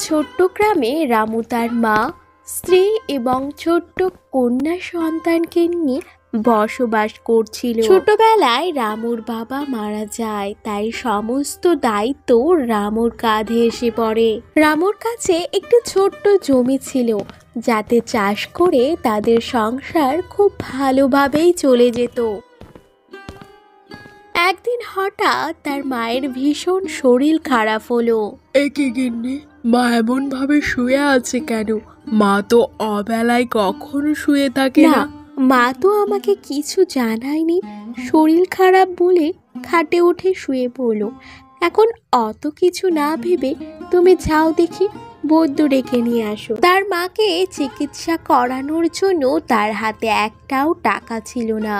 ছোট্ট গ্রামে রামু তার মা, স্ত্রী এবং ছোট্ট কন্যা সন্তানকে নিয়ে বসবাস করছিল। ছোটবেলায় রামুর বাবা মারা যায়, তাই সমস্ত দায়িত্ব রামুর কাঁধে এসে পড়ে। রামুর কাছে একটি ছোট্ট জমি ছিল, যাতে চাষ করে তাদের সংসার খুব ভালোভাবেই চলে যেত। একদিন হঠাৎ তার মায়ের ভীষণ শরীর খারাপ হলো। একে গিন্নি, মা এমন ভাবে শুয়ে আছে কেন? মা তো অবেলায় কখনো শুয়ে থাকে না, না। মা তো আমাকে কিছু জানায়নি। শরীর খারাপ বলে খাটে উঠে শুয়ে পড়লো। এখন অত কিছু না ভেবে তুমি যাও দেখি, বৈদ্য ডেকে নিয়ে আসো। তার মাকে চিকিৎসা করানোর জন্য তার হাতে একটাও টাকা ছিল না,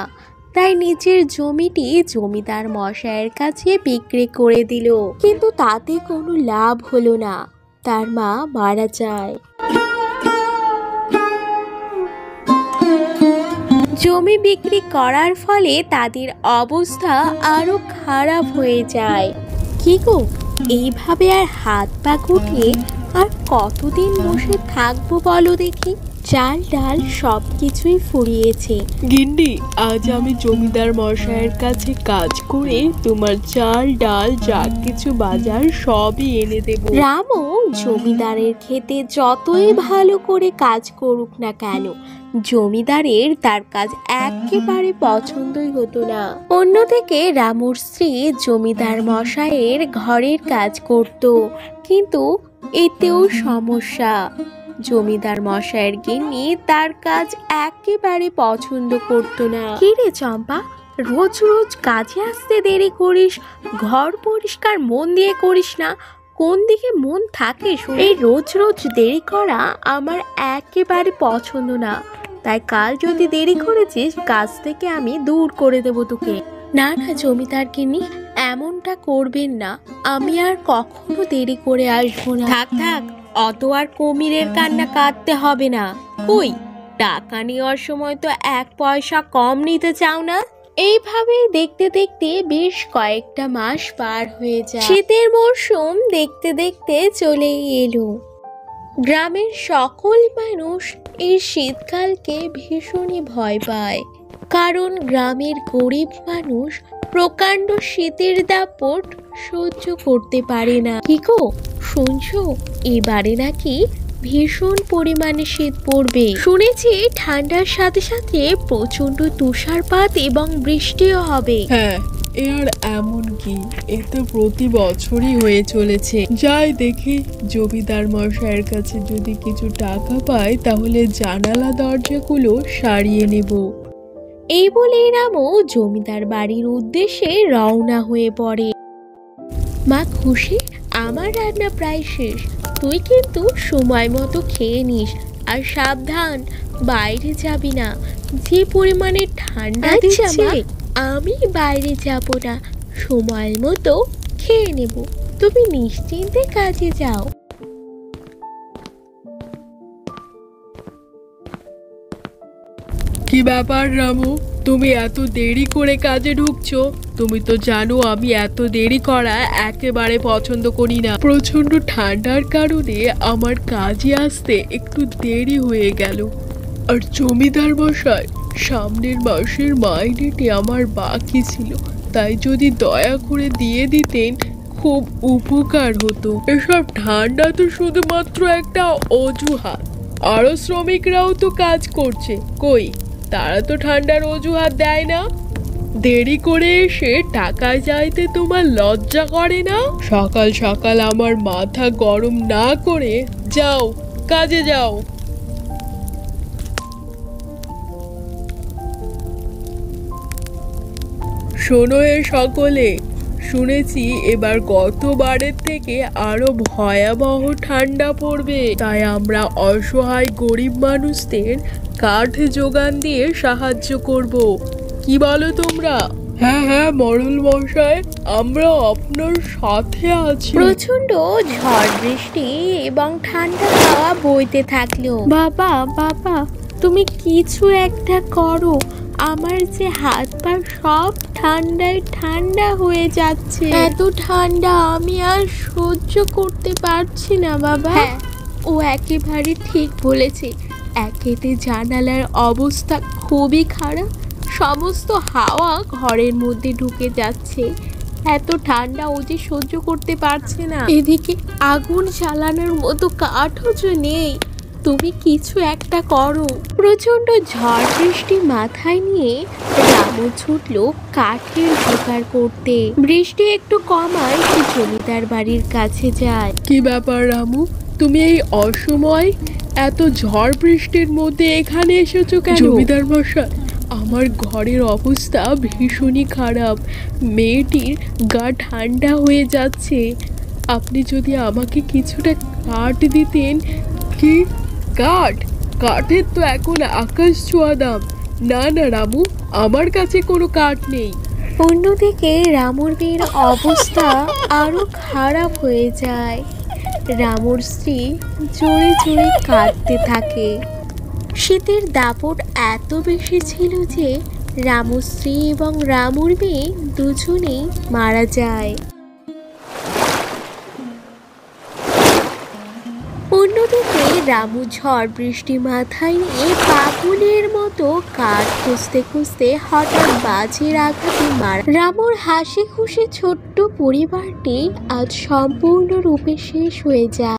তাই নিজের জমিটি জমিদার মশাইয়ের কাছে বিক্রি করে দিল। কিন্তু তাতে কোনো লাভ হলো না, তার মা মারা যায়। জমি বিক্রি করার ফলে তাদের অবস্থা আরো খারাপ হয়ে যায়। কি গো, এইভাবে আর হাত পা গুটিয়ে আর কতদিন বসে থাকবো বলো দেখি? চাল ডাল সব কিছুই ফুরিয়েছে। গিন্নি, আজ আমি জমিদার মশাইয়ের কাছে কাজ করে তোমার চাল ডাল যা কিছু বাজার সবই এনে দেব। রামু জমিদারের ক্ষেতে যতই ভালো করে কাজ করুক না কেন, জমিদারের তার কাজ একেবারে পছন্দই হতো না। অন্যদিকে রামুর স্ত্রী জমিদার মশাইয়ের ঘরের কাজ করত, কিন্তু এতেও সমস্যা। জমিদার মশাইয়ের গিন্নি তার কাজ একেবারে পছন্দ করতো না। কি রে চম্পা, রোজ রোজ কাজে আসতে দেরি করিস, ঘর পরিষ্কার মন দিয়ে করিস না, কোন দিকে মন থাকে? এই রোজ রোজ দেরি করা আমার একেবারে পছন্দ না, তাই কাল যদি দেরি করেছিস কাজ থেকে আমি দূর করে দেব তোকে। না না জমিদার গিন্নি, এমনটা করবেন না, আমি আর কখনো দেরি করে আসবো না। থাক থাক, অত আর কুমিরের কান্না কাঁদতে হবে না। কই, টাকা নেওয়ার সময় তো 1 পয়সা কম নিতে চাও না। এইভাবেই দেখতে দেখতে বেশ কয়েকটা মাস পার হয়ে যায়। শীতের মরশুম দেখতে দেখতে চলেই এলো। গ্রামের সকল মানুষ এই শীতকালকে ভীষণই ভয় পায়, কারণ গ্রামের গরিব মানুষ প্রকাণ্ড শীতের দাপট সহ্য করতে পারে না। কি গো, শুনছো, এবারে নাকি ভীষণ পরিমাণে শীত পড়বে। শুনেছি ঠান্ডার সাথে সাথে প্রচন্ড তুষারপাত এবং বৃষ্টিও হবে। হ্যাঁ, এ আর এমন কি, এ তো প্রতি বছরই হয়ে চলেছে। যাই দেখি, জমিদার মশাইয়ের কাছে যদি কিছু টাকা পাই তাহলে জানালা দরজাগুলো সারিয়ে নেব। এই বলেই রামু জমিদার বাড়ির উদ্দেশ্যে রওনা হয়ে পড়ে। মা খুশি, আমার রান্না প্রায় শেষ, তুই কিন্তু সময় মতো খেয়ে নিস, আর সাবধান, বাইরে যাবি না, যে পরিমাণে ঠান্ডা দিচ্ছে। আমি বাইরে যাব না, সময় মতো খেয়ে নেব, তুমি নিশ্চিন্তে কাজে যাও। কি ব্যাপার রামু, তুমি এত দেরি করে কাজে ঢুকছো? তুমি তো জানো আমি এত দেরি করা একেবারে পছন্দ করি না। প্রচন্ড ঠান্ডার কারণে আমার কাজে আসতে একটু দেরি হয়ে গেল। আর জমিদার মশাই, সামনের মাসের মাইনেটি আমার বাকি ছিল, তাই যদি দয়া করে দিয়ে দিতেন খুব উপকার হতো। এসব ঠান্ডা তো শুধুমাত্র একটা অজুহাত, আরো শ্রমিকরাও তো কাজ করছে, কই তারা তো ঠান্ডার অজুহাত দেয় না। দেরি করে এসে টাকা চাইতে তোমার লজ্জা করে না? সকাল সকাল আমার মাথা গরম না করে যাও, কাজে যাও। শোনো এ সকলে, শুনেছি এবার গতবারের থেকে আরো ভয়াবহ ঠান্ডা পড়বে, তাই আমরা অসহায় গরিব মানুষদের কাঠ যোগান দিয়ে সাহায্য করব। কি বলো তোমরা? হ্যাঁ হ্যাঁ মোড়ল মশাই, আমরা আপনার সাথে আছি। প্রচন্ড ঝড় বৃষ্টি এবং ঠান্ডা হাওয়া বইতে থাকলো। বাবা বাবা, তুমি কিছু একটা করো, আমার যে হাত পা সব ঠান্ডায় ঠান্ডা হয়ে যাচ্ছে। এত ঠান্ডা আমি আর সহ্য করতে পারছি না বাবা। হ্যাঁ, ও একেবারে ঠিক বলেছে। একেতে জানালার অবস্থা খুবই খারাপ, সমস্ত হাওয়া ঘরের মধ্যে ঢুকে যাচ্ছে। এত ঠান্ডা ও যে সহ্য করতে পারছে না। এদিকে আগুন জ্বালানোর মতো কাঠও যে নেই। তুমি কিছু একটা করো। প্রচন্ড ঝড় বৃষ্টি মাথায় নিয়ে রামু ছুটল কাঠের জোগাড় করতে। বৃষ্টি একটু কমায় সে জমিদার বাড়ির কাছে যায়। কি ব্যাপার রামু, তুমি এই অসময় এত ঝড় বৃষ্টির মধ্যে এখানে এসেছো কেন? জমিদার মশাই, আমার ঘরের অবস্থা ভীষণই খারাপ। মেয়েটির গা ঠান্ডা হয়ে যাচ্ছে। আপনি যদি আমাকে কিছুটা কাঠ দিতেন। কি কাঠ? কাঠের তো এখন আকাশ ছোঁয়া দাম। না না রামু, আমার কাছে কোনো কাঠ নেই। অন্যদিকে রামুর মেয়ের অবস্থা আরো খারাপ হয়ে যায়। রামুর স্ত্রী জোরে জোরে কাঁদতে থাকে। শীতের দাপট এত বেশি ছিল যে রামুর স্ত্রী এবং রামুর মেয়ে দুজনেই মারা যায়। অন্যদিকে রামু ঝড় বৃষ্টি মাথায় নিয়ে পাগলের মতো কাঠ খুঁজতে খুঁজতে হঠাৎ বাজের আঘাতে মারা। রামুর হাসি খুশি ছোট্ট পরিবারটি আজ সম্পূর্ণরূপে শেষ হয়ে যায়।